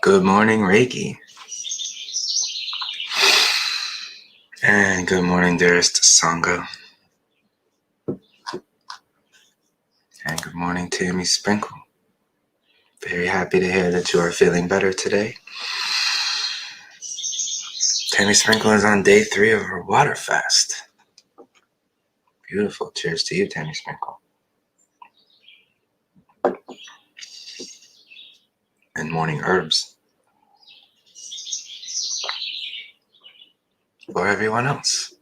Good morning, Reiki. And good morning, dearest Sangha. And good morning, Tammy Sprinkle. Very happy to hear that you are feeling better today. Tammy Sprinkle is on day 3 of her water fast. Beautiful. Cheers to you, Tammy Sprinkle. And morning herbs for everyone else.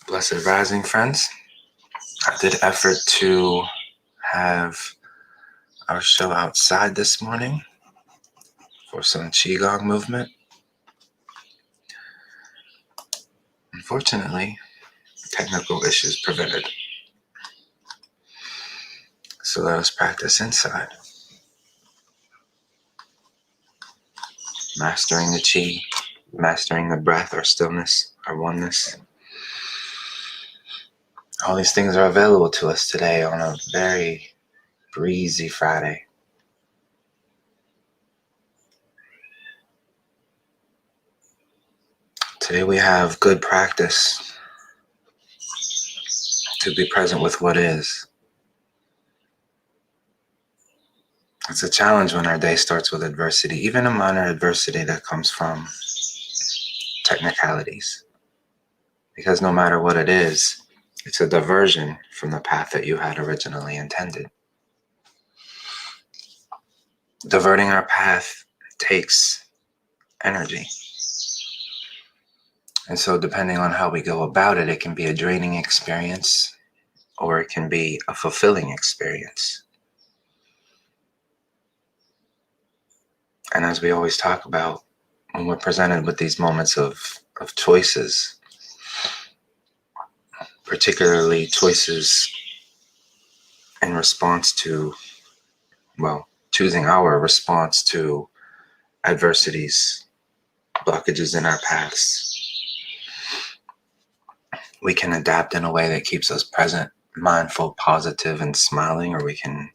Blessed rising, friends. I did effort to have our show outside this morning for some Qigong movement. Unfortunately, technical issues prevented. So let us practice inside. Mastering the Qi, mastering the breath, our stillness, our oneness. All these things are available to us today on a very breezy Friday. Today we have good practice to be present with what is. It's a challenge when our day starts with adversity, even a minor adversity that comes from technicalities. Because no matter what it is, it's a diversion from the path that you had originally intended. Diverting our path takes energy. And so depending on how we go about it, it can be a draining experience or it can be a fulfilling experience. And as we always talk about, when we're presented with these moments of choices, particularly choices in response to, choosing our response to adversities, blockages in our paths, we can adapt in a way that keeps us present, mindful, positive, and smiling, or we can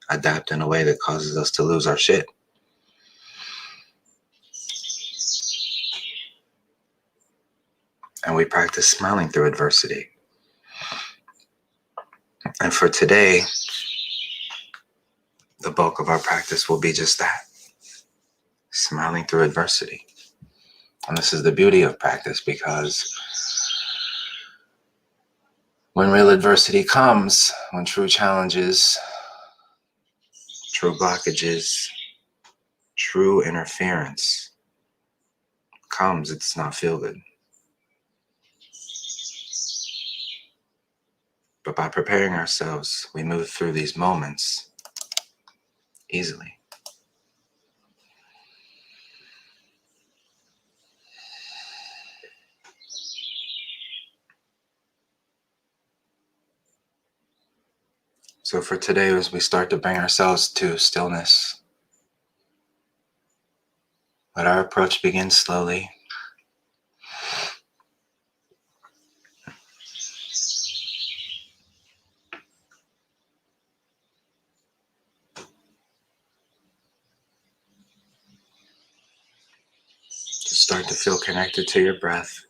adapt in a way that causes us to lose our shit. And we practice smiling through adversity. And for today, the bulk of our practice will be just that, smiling through adversity. And this is the beauty of practice, because when real adversity comes, when true challenges, true blockages, true interference comes, it's not feel good. But by preparing ourselves, we move through these moments easily. So for today, as we start to bring ourselves to stillness, let our approach begin slowly. Just start to feel connected to your breath.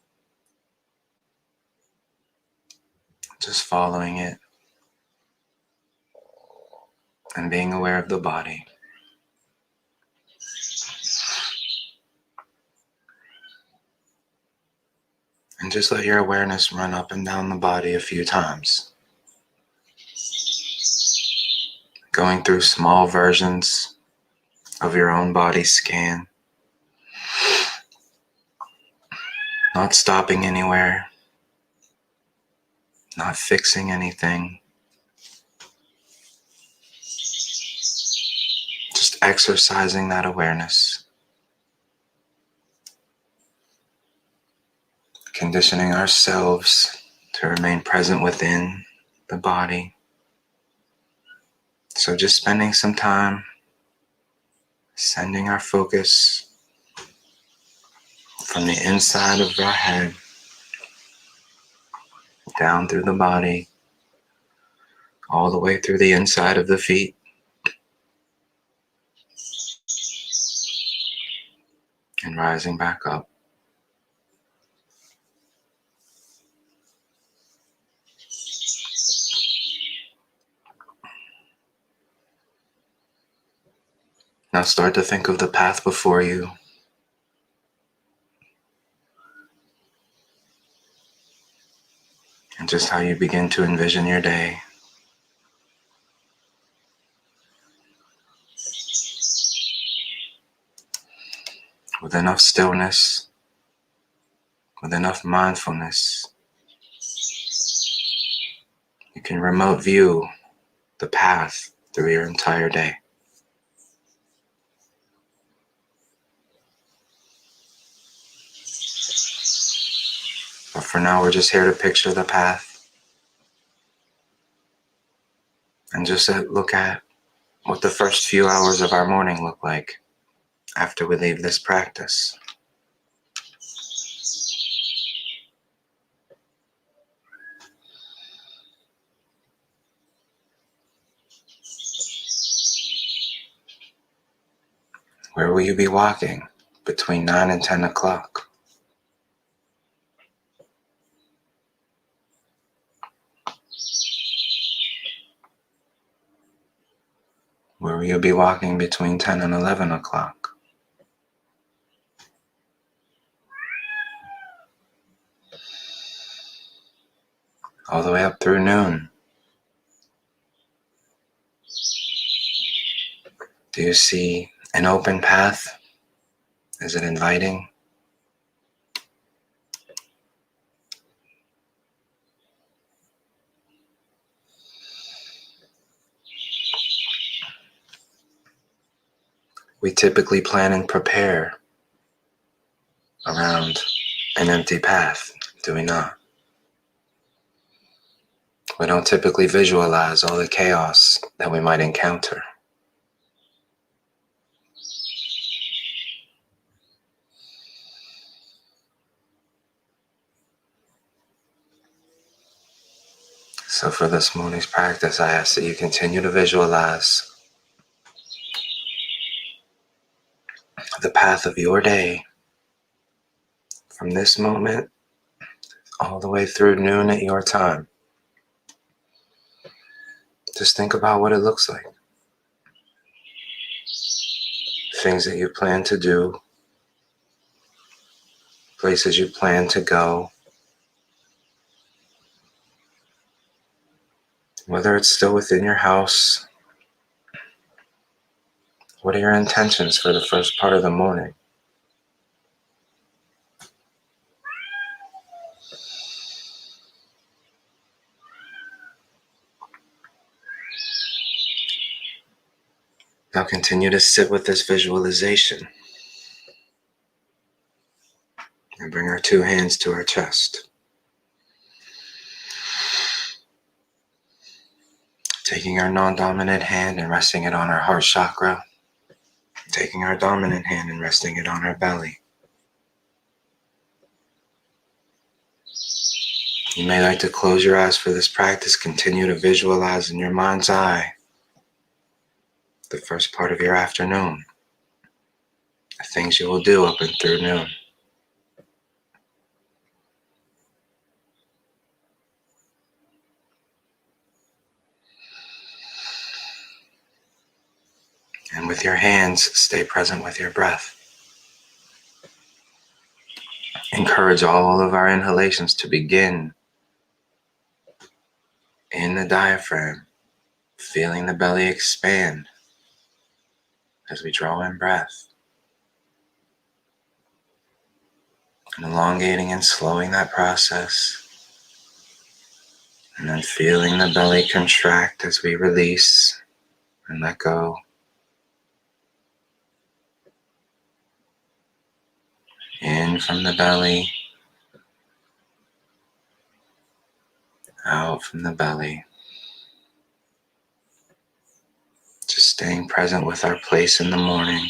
Just following it and being aware of the body. And just let your awareness run up and down the body a few times. Going through small versions of your own body scan. Not stopping anywhere. Not fixing anything. Just exercising that awareness. Conditioning ourselves to remain present within the body. So just spending some time sending our focus from the inside of our head down through the body, all the way through the inside of the feet, and rising back up. Now start to think of the path before you. And just how you begin to envision your day. With enough stillness, with enough mindfulness, you can remote view the path through your entire day. But for now, we're just here to picture the path and just look at what the first few hours of our morning look like after we leave this practice. Where will you be walking between 9 and 10 o'clock? Where will you be walking between 10 and 11 o'clock? All the way up through noon. Do you see an open path? Is it inviting? We typically plan and prepare around an empty path, do we not? We don't typically visualize all the chaos that we might encounter. So for this morning's practice, I ask that you continue to visualize the path of your day from this moment all the way through noon at your time. Just think about what it looks like. Things that you plan to do, places you plan to go, whether it's still within your house. What are your intentions for the first part of the morning? Now continue to sit with this visualization and bring our two hands to our chest. Taking our non-dominant hand and resting it on our heart chakra. Taking our dominant hand and resting it on our belly. You may like to close your eyes for this practice. Continue to visualize in your mind's eye the first part of your afternoon. The things you will do up and through noon. And with your hands, stay present with your breath. Encourage all of our inhalations to begin in the diaphragm, feeling the belly expand as we draw in breath. And elongating and slowing that process. And then feeling the belly contract as we release and let go. In from the belly, out from the belly. Just staying present with our place in the morning.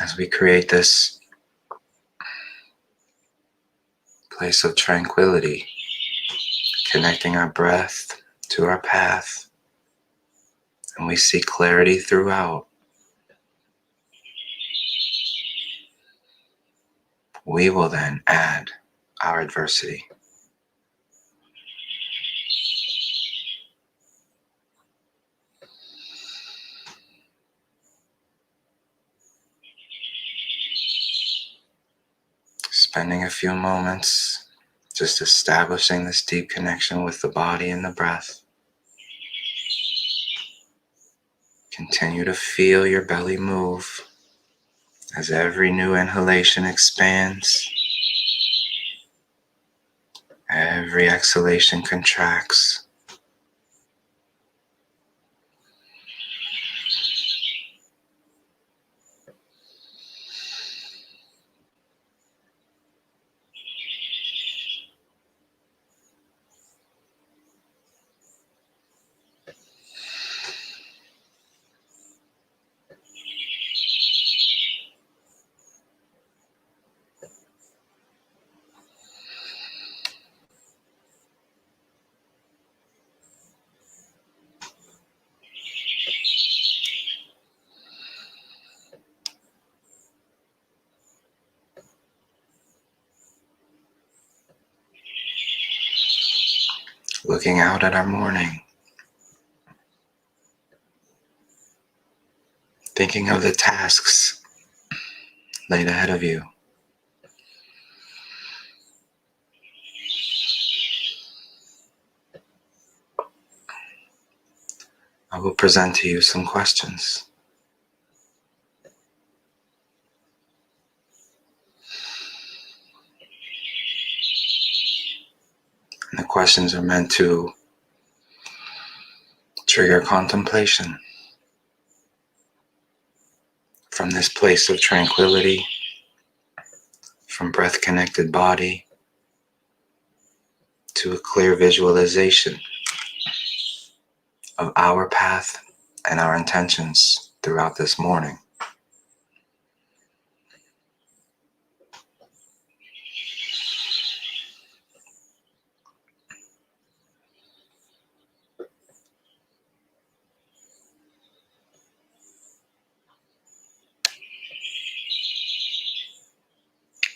as we create this place of tranquility, connecting our breath to our path, and we see clarity throughout, we will then add our adversity. Spending a few moments just establishing this deep connection with the body and the breath. Continue to feel your belly move as every new inhalation expands, every exhalation contracts. Looking out at our morning, thinking of the tasks laid ahead of you. I will present to you some questions. And the questions are meant to trigger contemplation from this place of tranquility, from breath-connected body, to a clear visualization of our path and our intentions throughout this morning.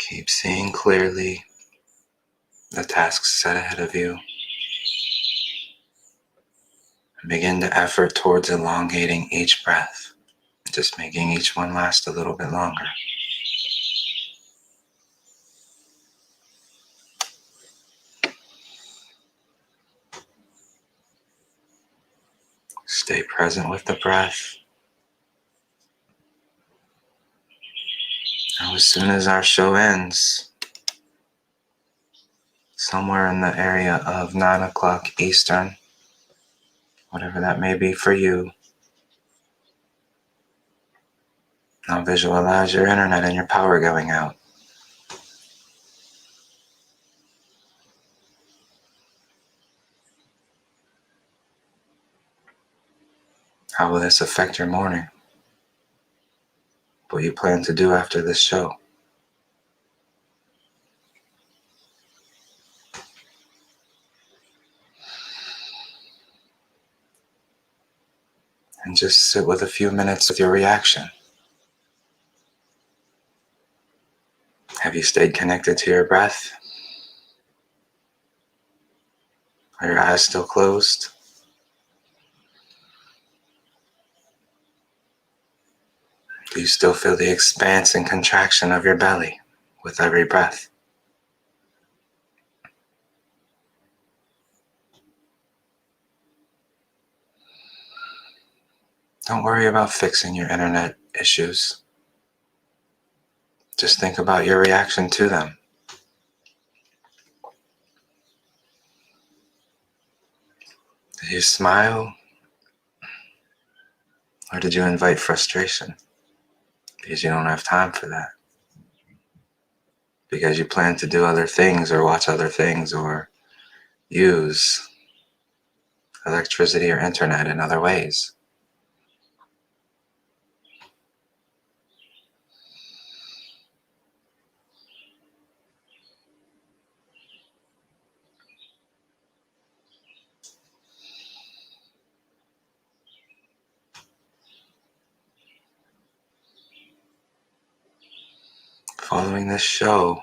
Keep seeing clearly the tasks set ahead of you. And begin to effort towards elongating each breath, just making each one last a little bit longer. Stay present with the breath. Now, as soon as our show ends, somewhere in the area of 9 o'clock Eastern, whatever that may be for you, now visualize your internet and your power going out. How will this affect your morning? What you plan to do after this show? And just sit with a few minutes with your reaction. Have you stayed connected to your breath? Are your eyes still closed? Do you still feel the expanse and contraction of your belly with every breath? Don't worry about fixing your internet issues. Just think about your reaction to them. Did you smile? Or did you invite frustration? Because you don't have time for that. Because you plan to do other things or watch other things or use electricity or internet in other ways. Following this show,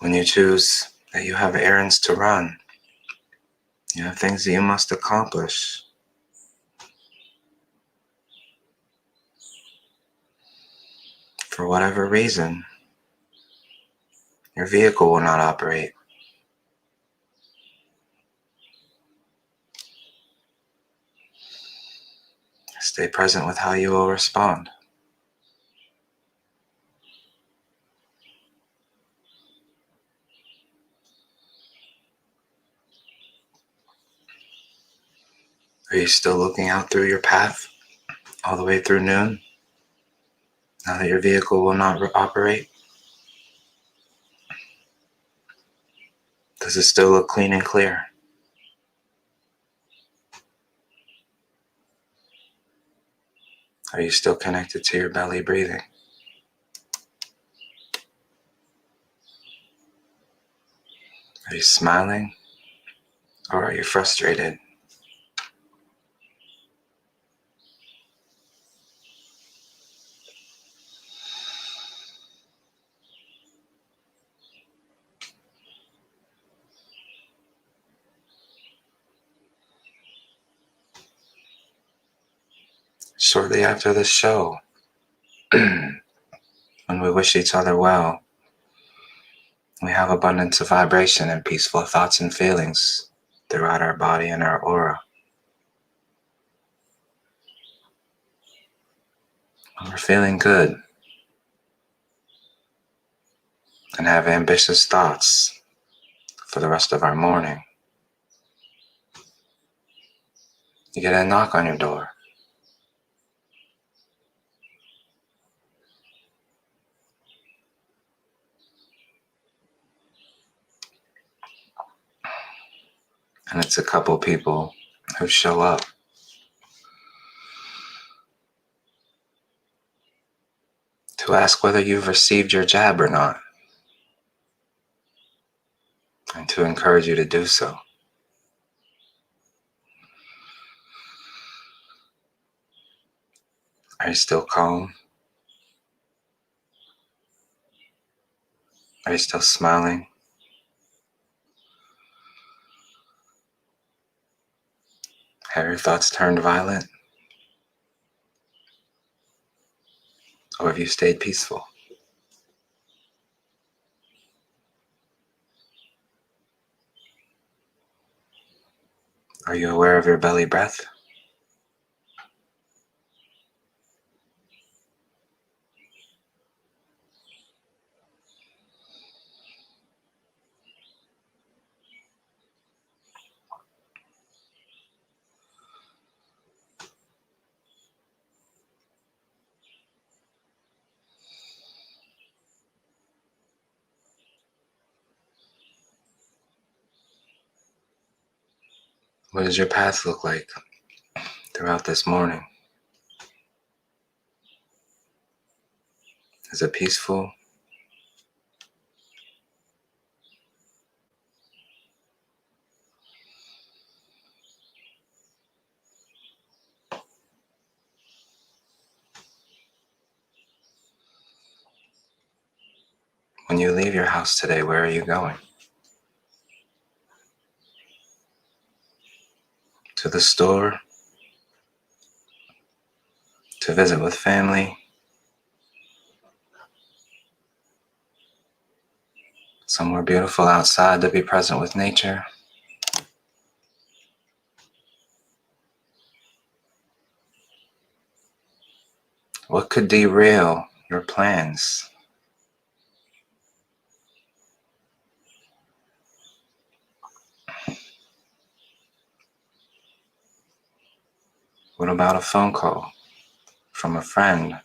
when you choose that you have errands to run, you have things that you must accomplish, for whatever reason, your vehicle will not operate. Stay present with how you will respond. Are you still looking out through your path all the way through noon, now that your vehicle will not operate? Does it still look clean and clear? Are you still connected to your belly breathing? Are you smiling, or are you frustrated? Shortly after this show, when we wish each other well, we have abundance of vibration and peaceful thoughts and feelings throughout our body and our aura. When we're feeling good and have ambitious thoughts for the rest of our morning, you get a knock on your door. And it's a couple people who show up to ask whether you've received your jab or not, and to encourage you to do so. Are you still calm? Are you still smiling? Have your thoughts turned violent? Or have you stayed peaceful? Are you aware of your belly breath? What does your path look like throughout this morning? Is it peaceful? When you leave your house today, where are you going? To the store? To visit with family? Somewhere beautiful outside to be present with nature? What could derail your plans? What about a phone call from a friend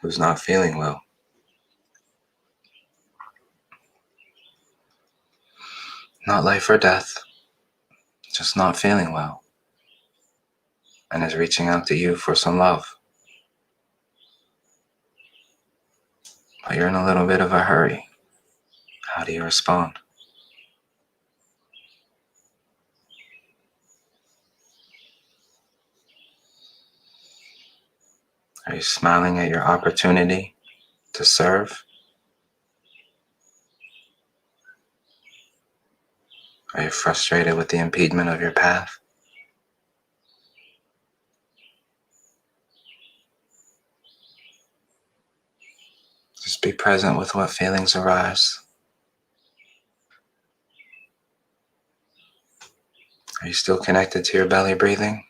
who's not feeling well? Not life or death, just not feeling well, and is reaching out to you for some love. But you're in a little bit of a hurry. How do you respond? Are you smiling at your opportunity to serve? Are you frustrated with the impediment of your path? Just be present with what feelings arise. Are you still connected to your belly breathing?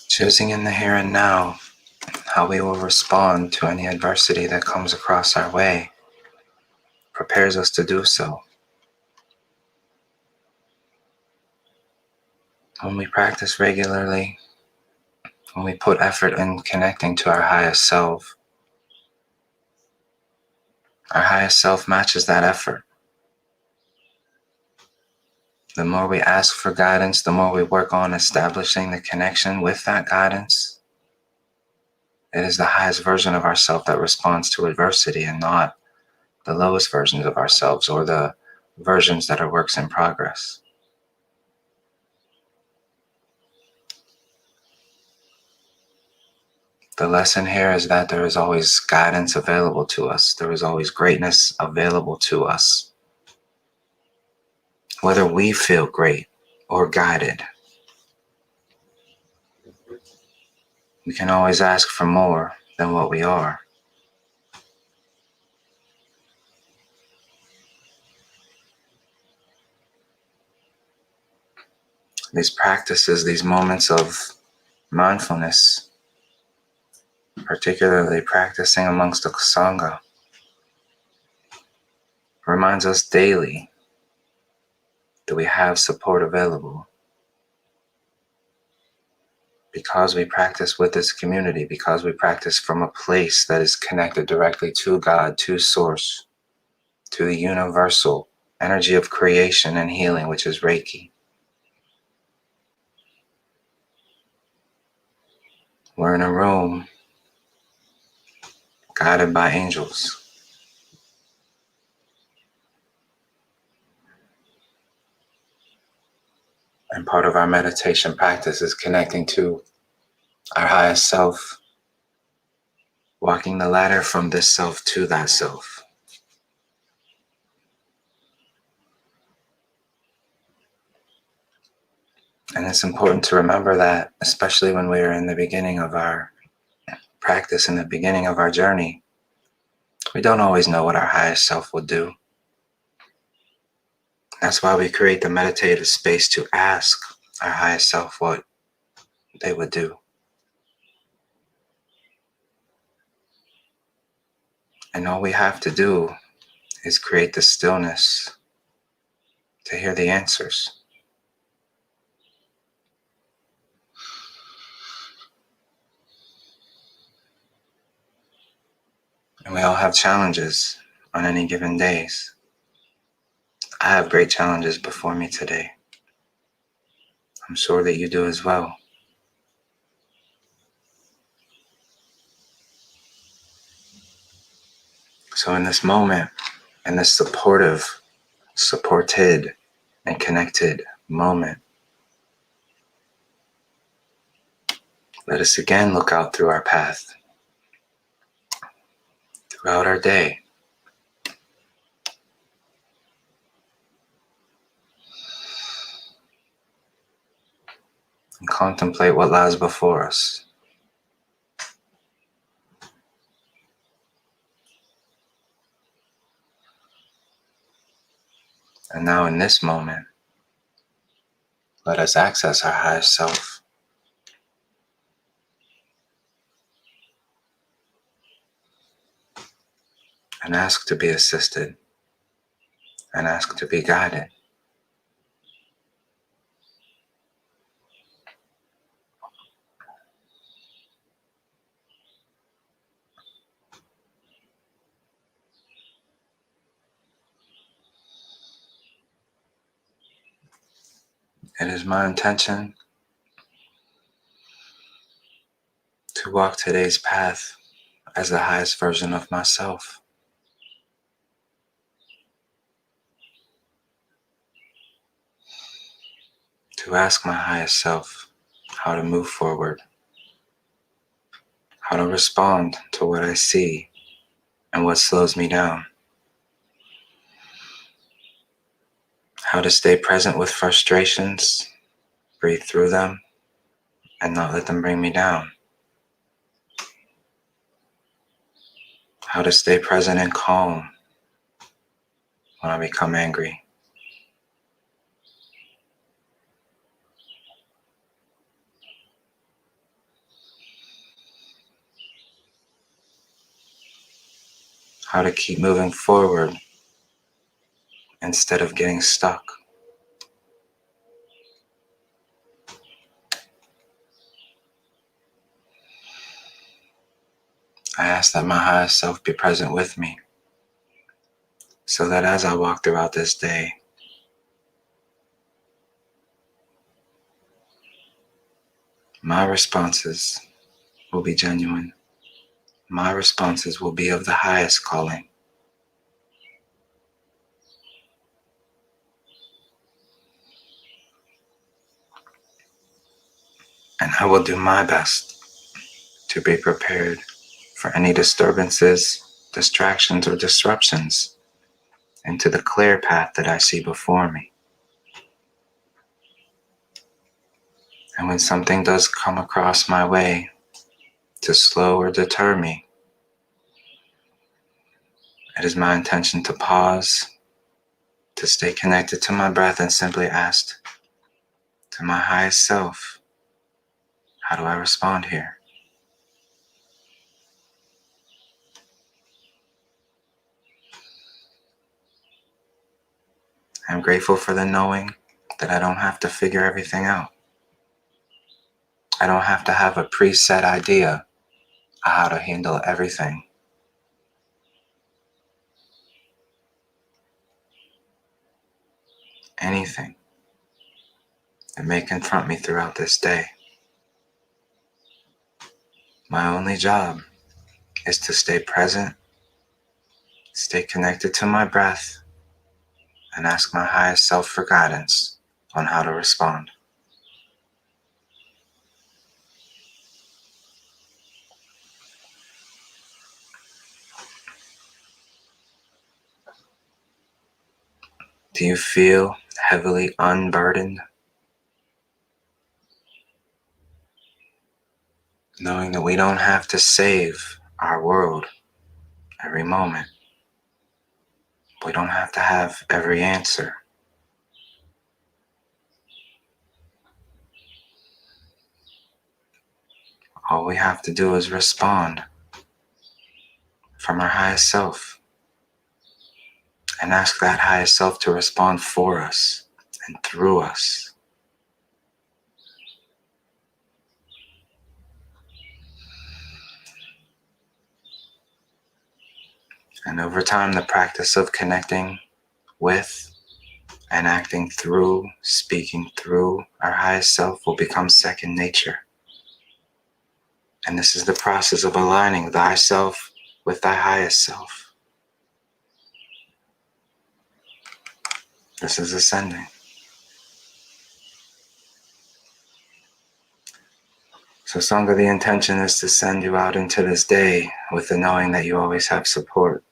Choosing in the here and now how we will respond to any adversity that comes across our way prepares us to do so. When we practice regularly, when we put effort in connecting to our highest self matches that effort. The more we ask for guidance, the more we work on establishing the connection with that guidance. It is the highest version of ourself that responds to adversity and not the lowest versions of ourselves or the versions that are works in progress. The lesson here is that there is always guidance available to us. There is always greatness available to us. Whether we feel great or guided, we can always ask for more than what we are. These practices, these moments of mindfulness, particularly practicing amongst the Sangha, reminds us daily that we have support available. Because we practice with this community, because we practice from a place that is connected directly to God, to Source, to the universal energy of creation and healing, which is Reiki. We're in a room guided by angels. And part of our meditation practice is connecting to our highest self, walking the ladder from this self to that self. And it's important to remember that, especially when we are in the beginning of our practice, in the beginning of our journey, we don't always know what our highest self will do. That's why we create the meditative space to ask our highest self what they would do. And all we have to do is create the stillness to hear the answers. And we all have challenges on any given days. I have great challenges before me today. I'm sure that you do as well. So in this moment, in this supported, and connected moment, let us again look out through our path, throughout our day. And contemplate what lies before us. And now in this moment, let us access our highest self. And ask to be assisted. And ask to be guided. It is my intention to walk today's path as the highest version of myself. To ask my highest self how to move forward, how to respond to what I see and what slows me down, how to stay present with frustrations, breathe through them, and not let them bring me down, how to stay present and calm when I become angry, how to keep moving forward instead of getting stuck. I ask that my highest self be present with me so that as I walk throughout this day, my responses will be genuine. My responses will be of the highest calling. And I will do my best to be prepared for any disturbances, distractions, or disruptions into the clear path that I see before me. And when something does come across my way to slow or deter me, it is my intention to pause, to stay connected to my breath, and simply ask to my highest self, how do I respond here? I'm grateful for the knowing that I don't have to figure everything out. I don't have to have a preset idea of how to handle everything. Anything that may confront me throughout this day. My only job is to stay present, stay connected to my breath, and ask my highest self for guidance on how to respond. Do you feel heavily unburdened? Knowing that we don't have to save our world every moment. We don't have to have every answer. All we have to do is respond from our highest self and ask that highest self to respond for us and through us. And over time, the practice of connecting with and acting through, speaking through our highest self will become second nature. And this is the process of aligning thyself with thy highest self. This is ascending. So Sangha, the intention is to send you out into this day with the knowing that you always have support.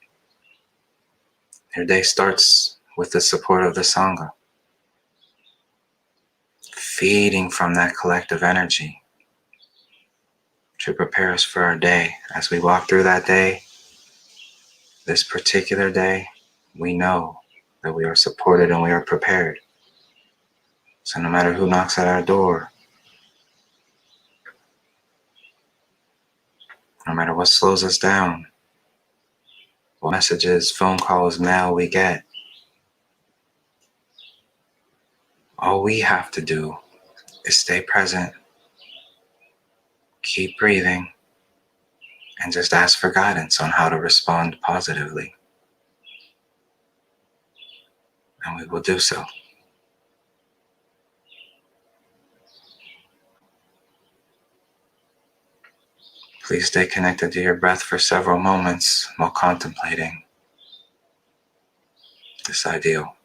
Your day starts with the support of the Sangha, feeding from that collective energy to prepare us for our day. As we walk through that day, this particular day, we know that we are supported and we are prepared. So no matter who knocks at our door, no matter what slows us down, what messages, phone calls, mail we get, all we have to do is stay present, keep breathing, and just ask for guidance on how to respond positively. And we will do so. Please stay connected to your breath for several moments while contemplating this ideal.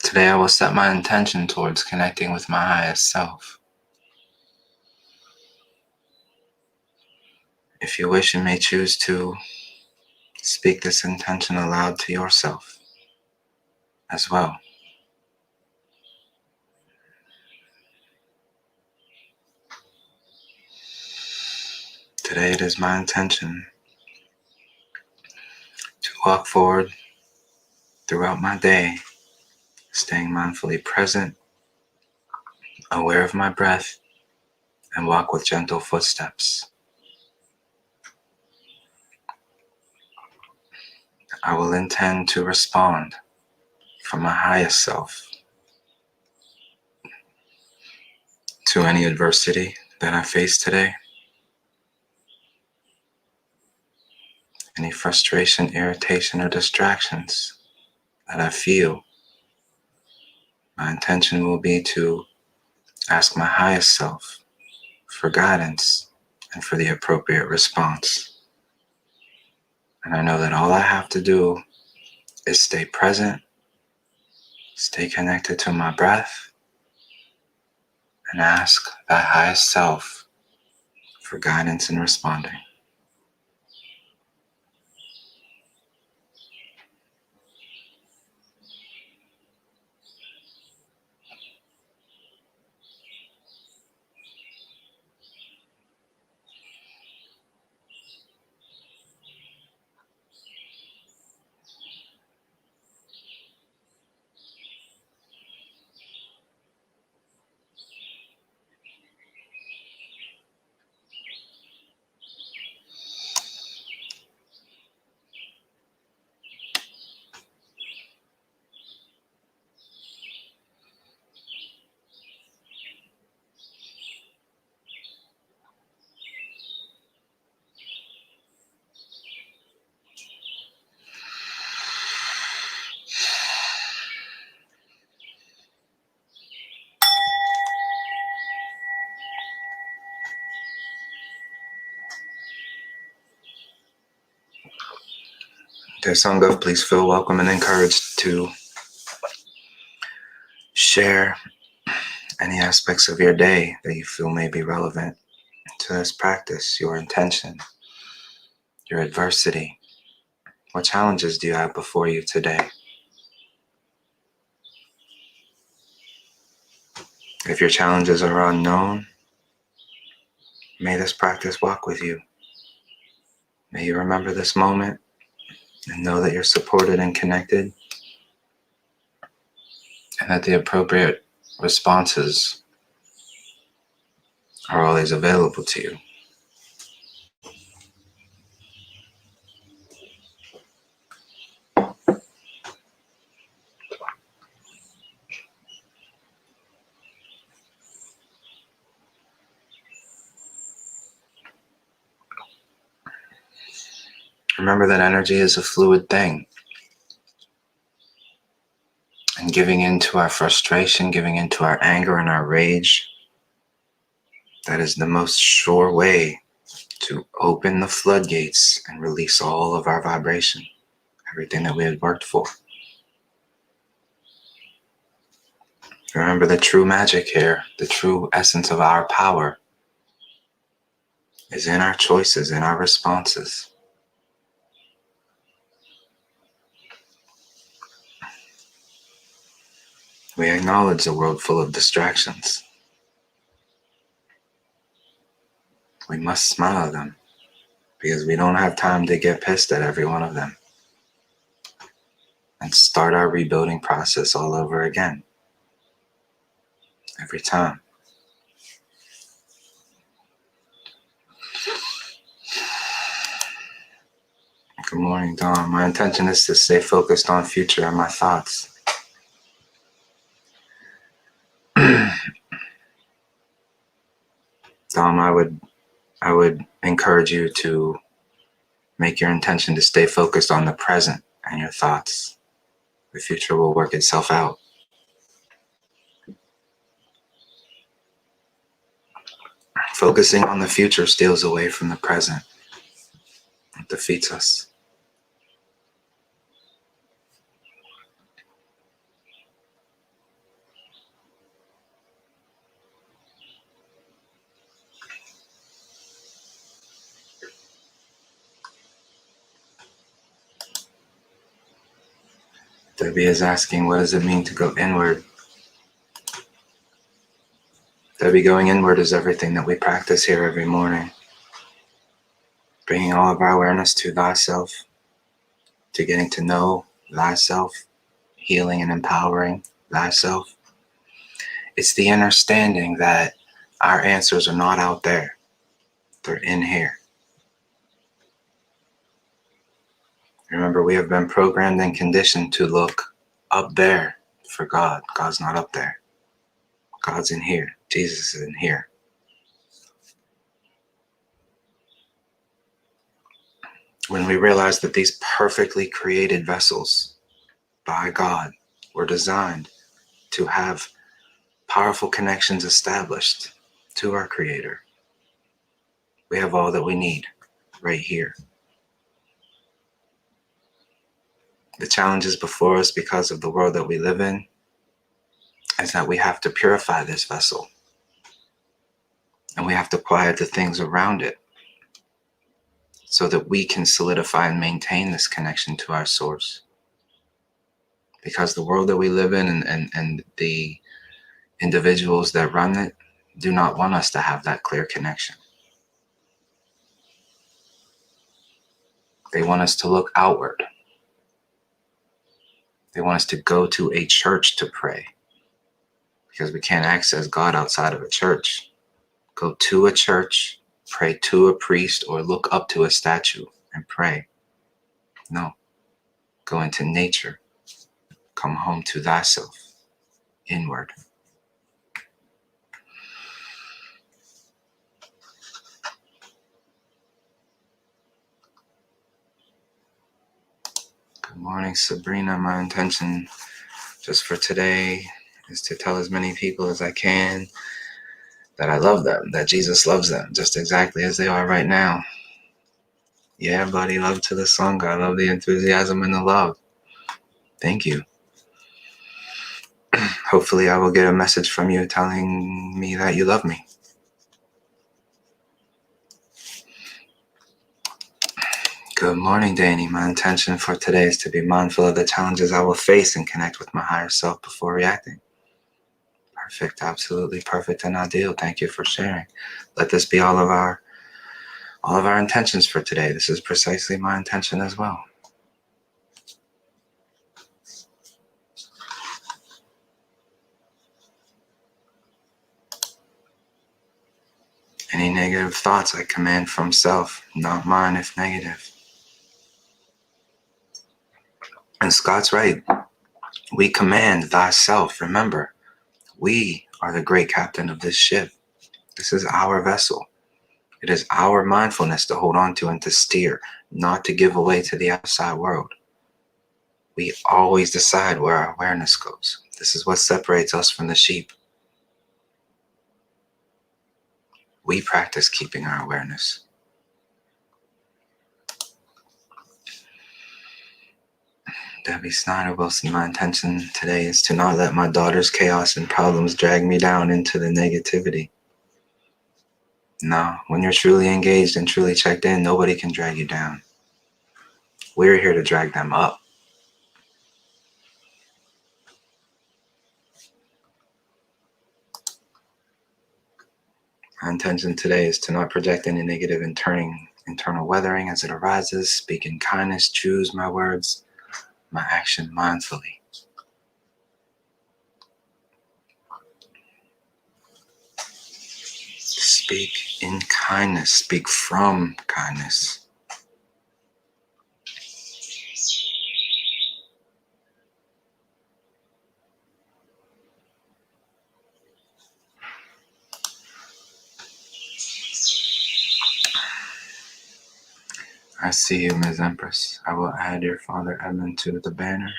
Today I will set my intention towards connecting with my highest self. If you wish, you may choose to speak this intention aloud to yourself as well. Today it is my intention to walk forward throughout my day, staying mindfully present, aware of my breath, and walk with gentle footsteps. I will intend to respond from my highest self to any adversity that I face today, any frustration, irritation, or distractions that I feel. My intention will be to ask my highest self for guidance and for the appropriate response. And I know that all I have to do is stay present, stay connected to my breath, and ask that highest self for guidance in responding. Dear Sangha, please feel welcome and encouraged to share any aspects of your day that you feel may be relevant to this practice, your intention, your adversity. What challenges do you have before you today? If your challenges are unknown, may this practice walk with you. May you remember this moment and know that you're supported and connected, and that the appropriate responses are always available to you. Remember that energy is a fluid thing. And giving into our frustration, giving into our anger and our rage, that is the most sure way to open the floodgates and release all of our vibration, everything that we had worked for. Remember, the true magic here, the true essence of our power, is in our choices, in our responses. We acknowledge a world full of distractions. We must smile at them, because we don't have time to get pissed at every one of them and start our rebuilding process all over again. Every time. Good morning, Dawn. My intention is to stay focused on future and my thoughts. Dawn, I would encourage you to make your intention to stay focused on the present and your thoughts. The future will work itself out. Focusing on the future steals away from the present. It defeats us. Debbie is asking, what does it mean to go inward? Debbie, going inward is everything that we practice here every morning. Bringing all of our awareness to thyself, to getting to know thyself, healing and empowering thyself. It's the understanding that our answers are not out there. They're in here. Remember, we have been programmed and conditioned to look up there for God. God's not up there. God's in here. Jesus is in here. When we realize that these perfectly created vessels by God were designed to have powerful connections established to our Creator, we have all that we need right here. The challenges before us because of the world that we live in is that we have to purify this vessel, and we have to quiet the things around it so that we can solidify and maintain this connection to our source. Because the world that we live in and the individuals that run it do not want us to have that clear connection. They want us to look outward. They want us to go to a church to pray, because we can't access God outside of a church. Go to a church, pray to a priest, or look up to a statue and pray. No. Go into nature. Come home to thyself, inward. Good morning, Sabrina. My intention just for today is to tell as many people as I can that I love them, that Jesus loves them just exactly as they are right now. Yeah, buddy, love to the song. I love the enthusiasm and the love. Thank you. Hopefully I will get a message from you telling me that you love me. Good morning, Danny. My intention for today is to be mindful of the challenges I will face and connect with my higher self before reacting. Perfect, absolutely perfect and ideal. Thank you for sharing. Let this be all of our intentions for today. This is precisely my intention as well. Any negative thoughts I command from self, not mine if negative. And Scott's right. We command thyself. Remember, we are the great captain of this ship. This is our vessel. It is our mindfulness to hold on to and to steer, not to give away to the outside world. We always decide where our awareness goes. This is what separates us from the sheep. We practice keeping our awareness. Debbie Snyder Wilson, my intention today is to not let my daughter's chaos and problems drag me down into the negativity. No, when you're truly engaged and truly checked in, nobody can drag you down. We're here to drag them up. My intention today is to not project any negative internal weathering as it arises, speak in kindness, choose my words, my action mindfully. Speak in kindness, speak from kindness. I see you, Ms. Empress. I will add your father Edmund to the banner.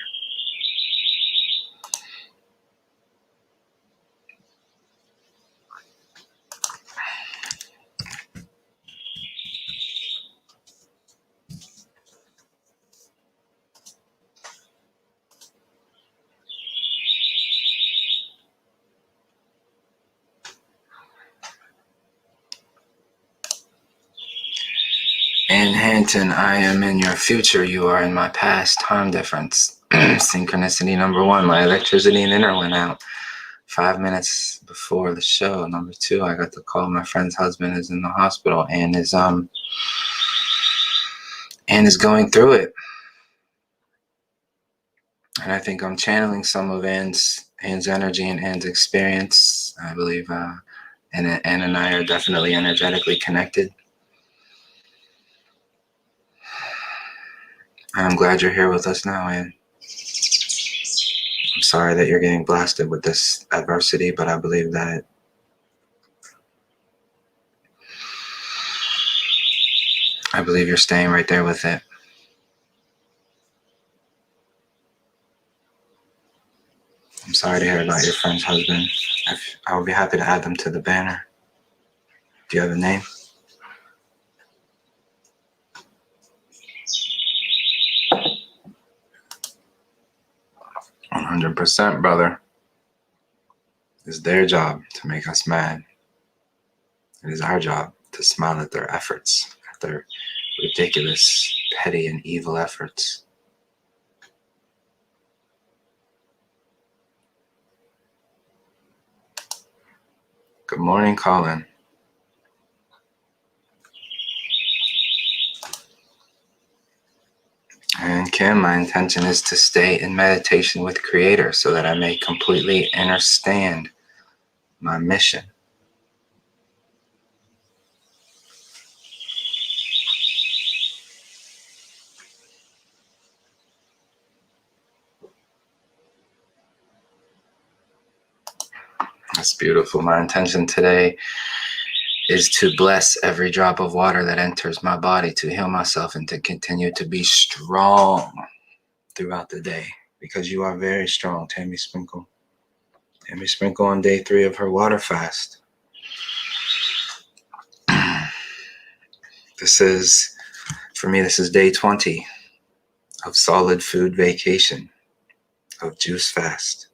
Ann Hanton, I am in your future. You are in my past. Time difference. Synchronicity number 1. My electricity and inner went out 5 minutes before the show. Number 2, I got the call. My friend's husband is in the hospital and is going through it. And I think I'm channeling some of Ann's energy and Ann's experience. I believe Ann and I are definitely energetically connected. I'm glad you're here with us now, Ann. I'm sorry that you're getting blasted with this adversity, but I believe that you're staying right there with it. I'm sorry to hear about your friend's husband. I would be happy to add them to the banner. Do you have a name? 100%, brother. It's their job to make us mad. It is our job to smile at their efforts, at their ridiculous, petty, and evil efforts. Good morning, Colin. And Kim, my intention is to stay in meditation with Creator so that I may completely understand my mission. That's beautiful. My intention today is to bless every drop of water that enters my body, to heal myself and to continue to be strong throughout the day, because you are very strong, Tammy Sprinkle. Tammy Sprinkle on day 3 of her water fast. For me, this is day 20 of solid food vacation, of juice fast.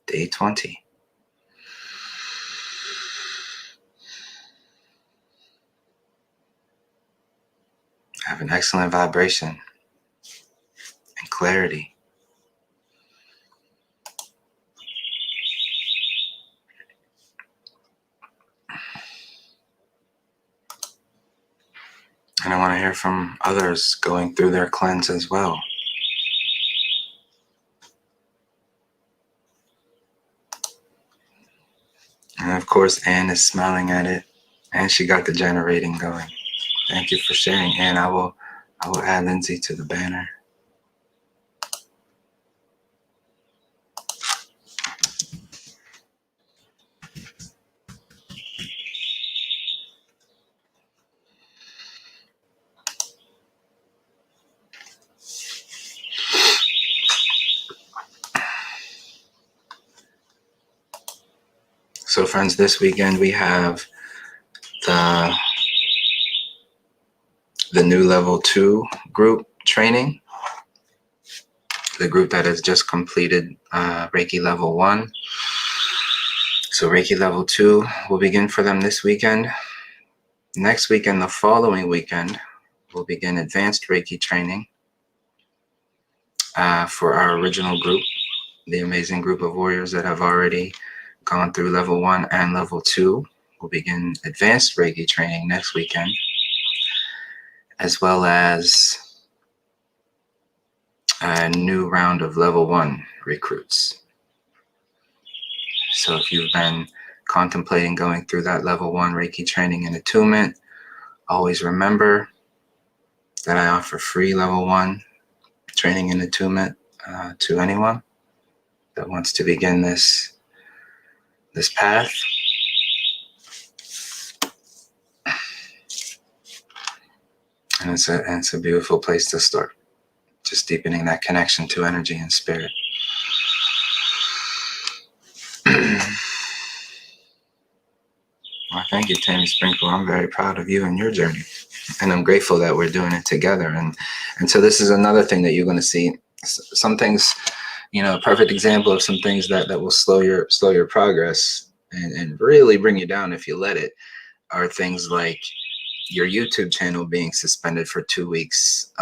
Day 20. have an excellent vibration and clarity. And I want to hear from others going through their cleanse as well. And of course, Anne is smiling at it, and she got the generating going. Thank you for sharing, Anne. I will add Lindsay to the banner. So friends, this weekend we have the new level 2 group training. The group that has just completed Reiki level 1. So Reiki level 2 will begin for them this weekend. Next weekend, the following weekend, we'll begin advanced Reiki training for our original group, the amazing group of warriors that have already gone through level 1 and level 2. We'll begin advanced Reiki training next weekend, as well as a new round of level 1 recruits. So if you've been contemplating going through that level 1 Reiki training and attunement, always remember that I offer free level 1 training and attunement to anyone that wants to begin this path. And it's a beautiful place to start, just deepening that connection to energy and spirit. Well, thank you, Tammy Sprinkle. I'm very proud of you and your journey, and I'm grateful that we're doing it together. And so this is another thing that you're going to see. Some things, a perfect example of some things that will slow your progress and really bring you down if you let it, are things like your YouTube channel being suspended for 2 weeks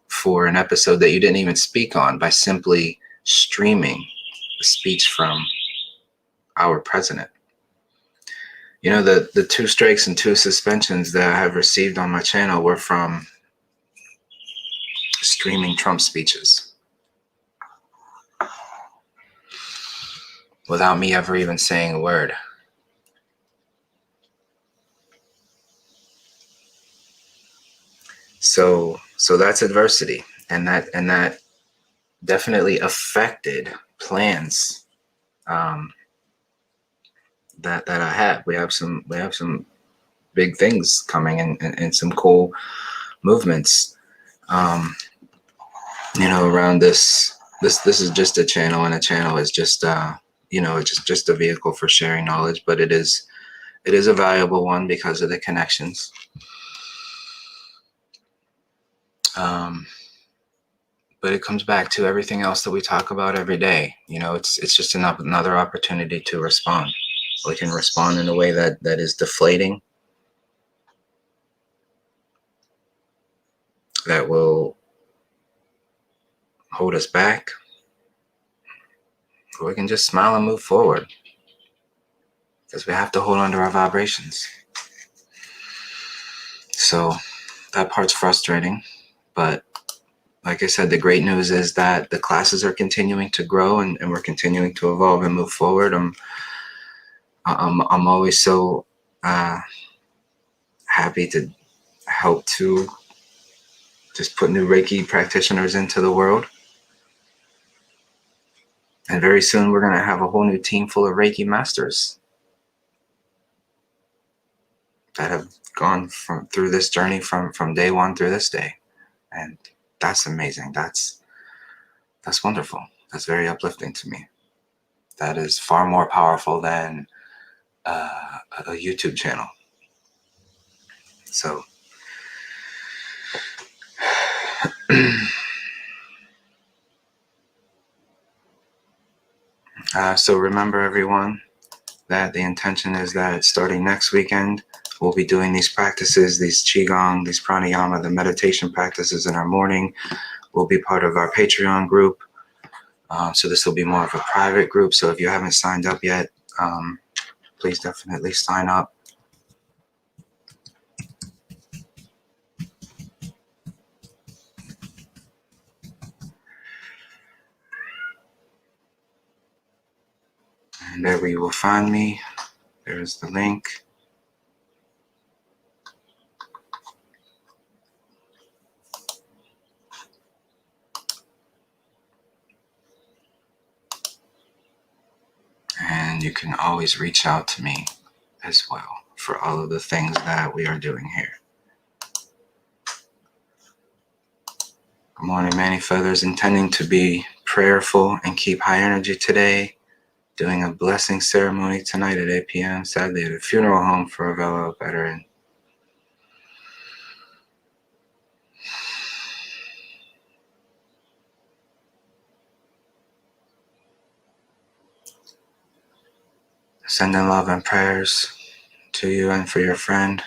for an episode that you didn't even speak on, by simply streaming a speech from our president. The 2 strikes and 2 suspensions that I have received on my channel were from streaming Trump speeches without me ever even saying a word. So that's adversity, and that definitely affected plans that I have. We have some big things coming and some cool movements. Around this is just a channel, and a channel is just it's just a vehicle for sharing knowledge, but it is a valuable one because of the connections. But it comes back to everything else that we talk about every day. It's just another opportunity to respond. We can respond in a way that is deflating, that will hold us back, or we can just smile and move forward, because we have to hold on to our vibrations. So that part's frustrating, but like I said, the great news is that the classes are continuing to grow, and we're continuing to evolve and move forward. I'm always so happy to help to just put new Reiki practitioners into the world. And very soon we're going to have a whole new team full of Reiki masters that have gone through this journey from day 1 through this day. And that's amazing. That's wonderful. That's very uplifting to me. That is far more powerful than a YouTube channel. So so remember, everyone, that the intention is that starting next weekend, we'll be doing these practices, these Qigong, these pranayama, the meditation practices in our morning. Will be part of our Patreon group. So this will be more of a private group. So if you haven't signed up yet, please definitely sign up. And there you will find me. There's the link. And you can always reach out to me as well for all of the things that we are doing here. Good morning, Manny Feathers. Intending to be prayerful and keep high energy today. Doing a blessing ceremony tonight at 8 p.m. Sadly at a funeral home for a fellow veteran. Sending love and prayers to you and for your friend.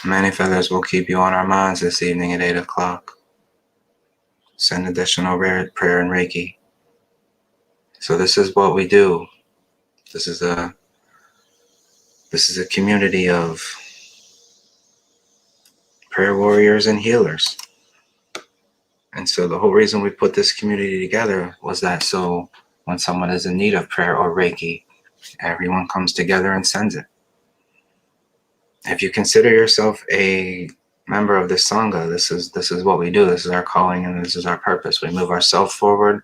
Many feathers will keep you on our minds this evening at 8 o'clock. Send additional prayer and Reiki. So this is what we do. This is a community of prayer warriors and healers. And so the whole reason we put this community together was that so when someone is in need of prayer or Reiki, everyone comes together and sends it. If you consider yourself a member of this Sangha, this is what we do. This is our calling and this is our purpose. We move ourselves forward.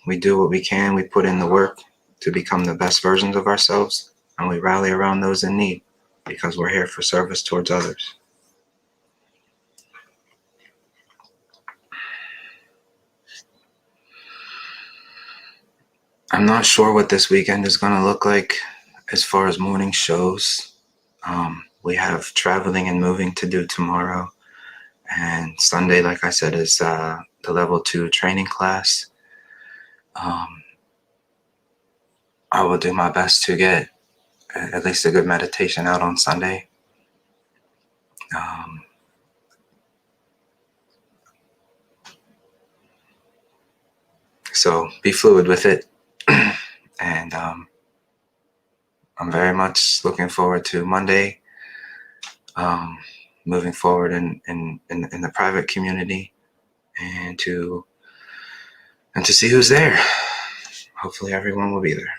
We do what we can. We put in the work to become the best versions of ourselves. And we rally around those in need because we're here for service towards others. I'm not sure what this weekend is going to look like as far as morning shows. We have traveling and moving to do tomorrow. And Sunday, like I said, is the level 2 training class. I will do my best to get at least a good meditation out on Sunday. So be fluid with it. And I'm very much looking forward to Monday, moving forward in the private community and to see who's there. Hopefully everyone will be there.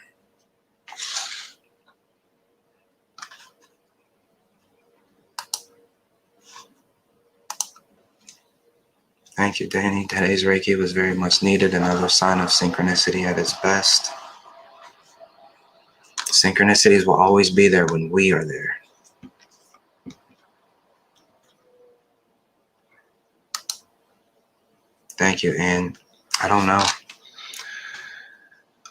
Thank you, Danny. Today's Reiki was very much needed. Another sign of synchronicity at its best. Synchronicities will always be there when we are there. Thank you. And I don't know.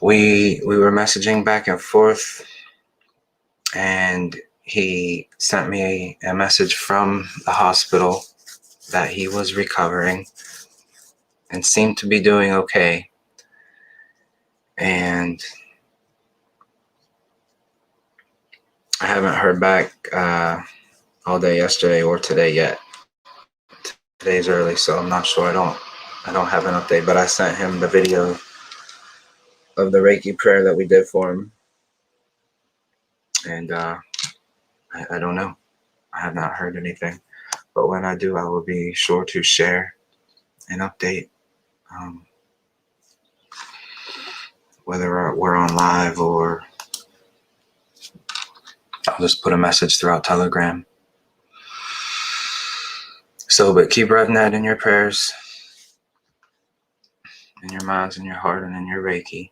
We were messaging back and forth, and he sent me a message from the hospital that he was recovering and seemed to be doing okay. And I haven't heard back all day yesterday or today yet. Today's early, so I'm not sure. I don't have an update, but I sent him the video of the Reiki prayer that we did for him. And I don't know. I have not heard anything. But when I do, I will be sure to share an update. Whether we're on live or I'll just put a message throughout Telegram. So, but keep writing that in your prayers, in your minds, in your heart, and in your Reiki.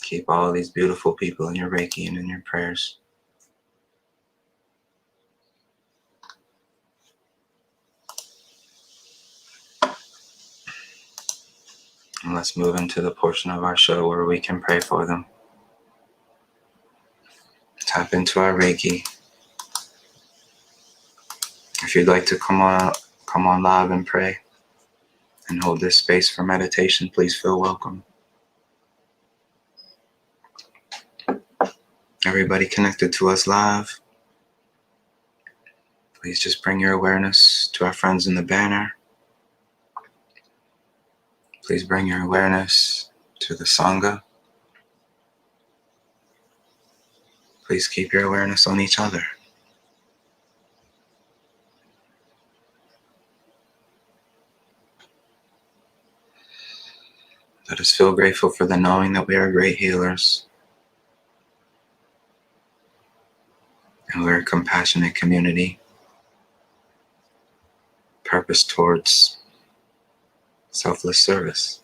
Keep all these beautiful people in your Reiki and in your prayers. And let's move into the portion of our show where we can pray for them. Tap into our Reiki. If you'd like to come on live and pray, and hold this space for meditation, please feel welcome. Everybody connected to us live, please just bring your awareness to our friends in the banner. Please bring your awareness to the Sangha. Please keep your awareness on each other. Let us feel grateful for the knowing that we are great healers and we're a compassionate community, purpose towards selfless service.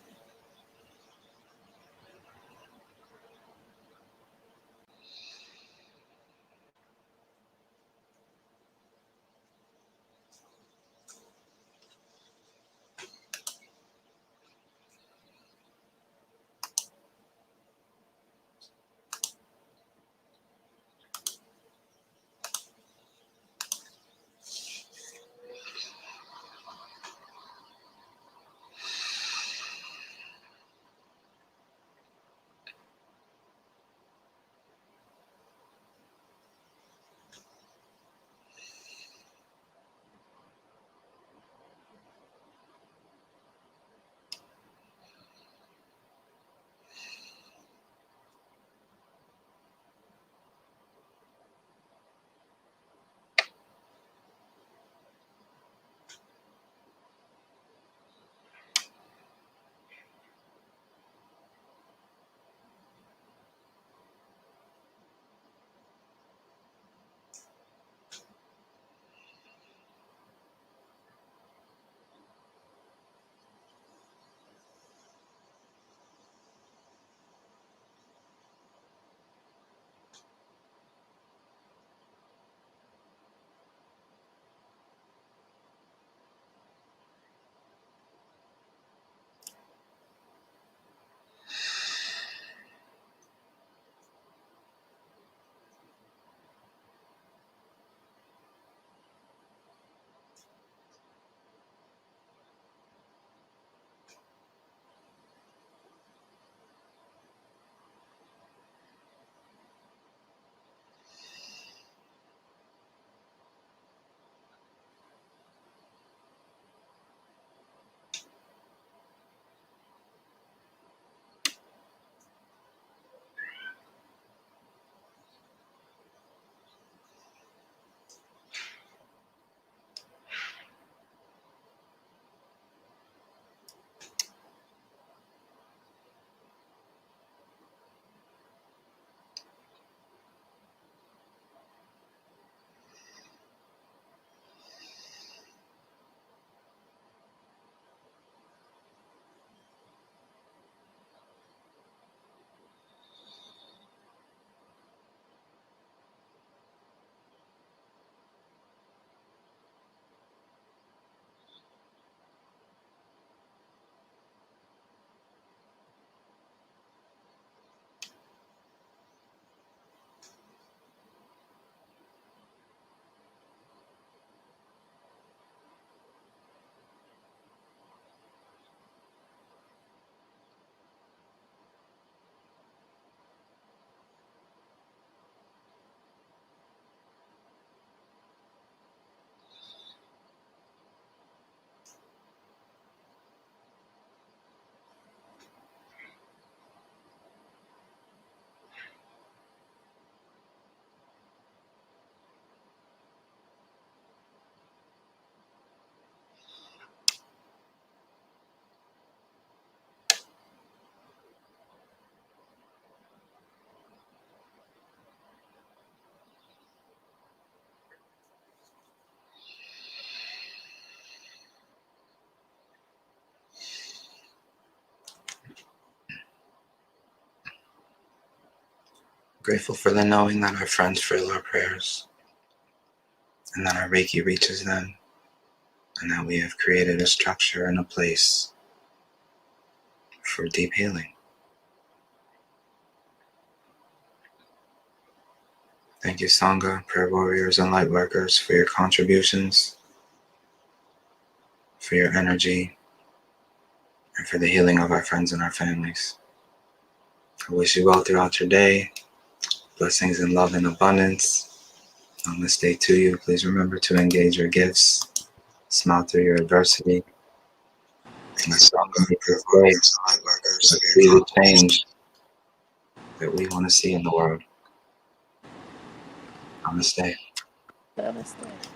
Grateful for the knowing that our friends feel our prayers and that our Reiki reaches them and that we have created a structure and a place for deep healing. Thank you, Sangha, prayer warriors, and light workers for your contributions, for your energy, and for the healing of our friends and our families. I wish you well throughout your day. Blessings and love and abundance. Namaste to you. Please remember to engage your gifts. Smile through your adversity. And make this day. Let's see the change that we want to see in the world. Namaste. Namaste.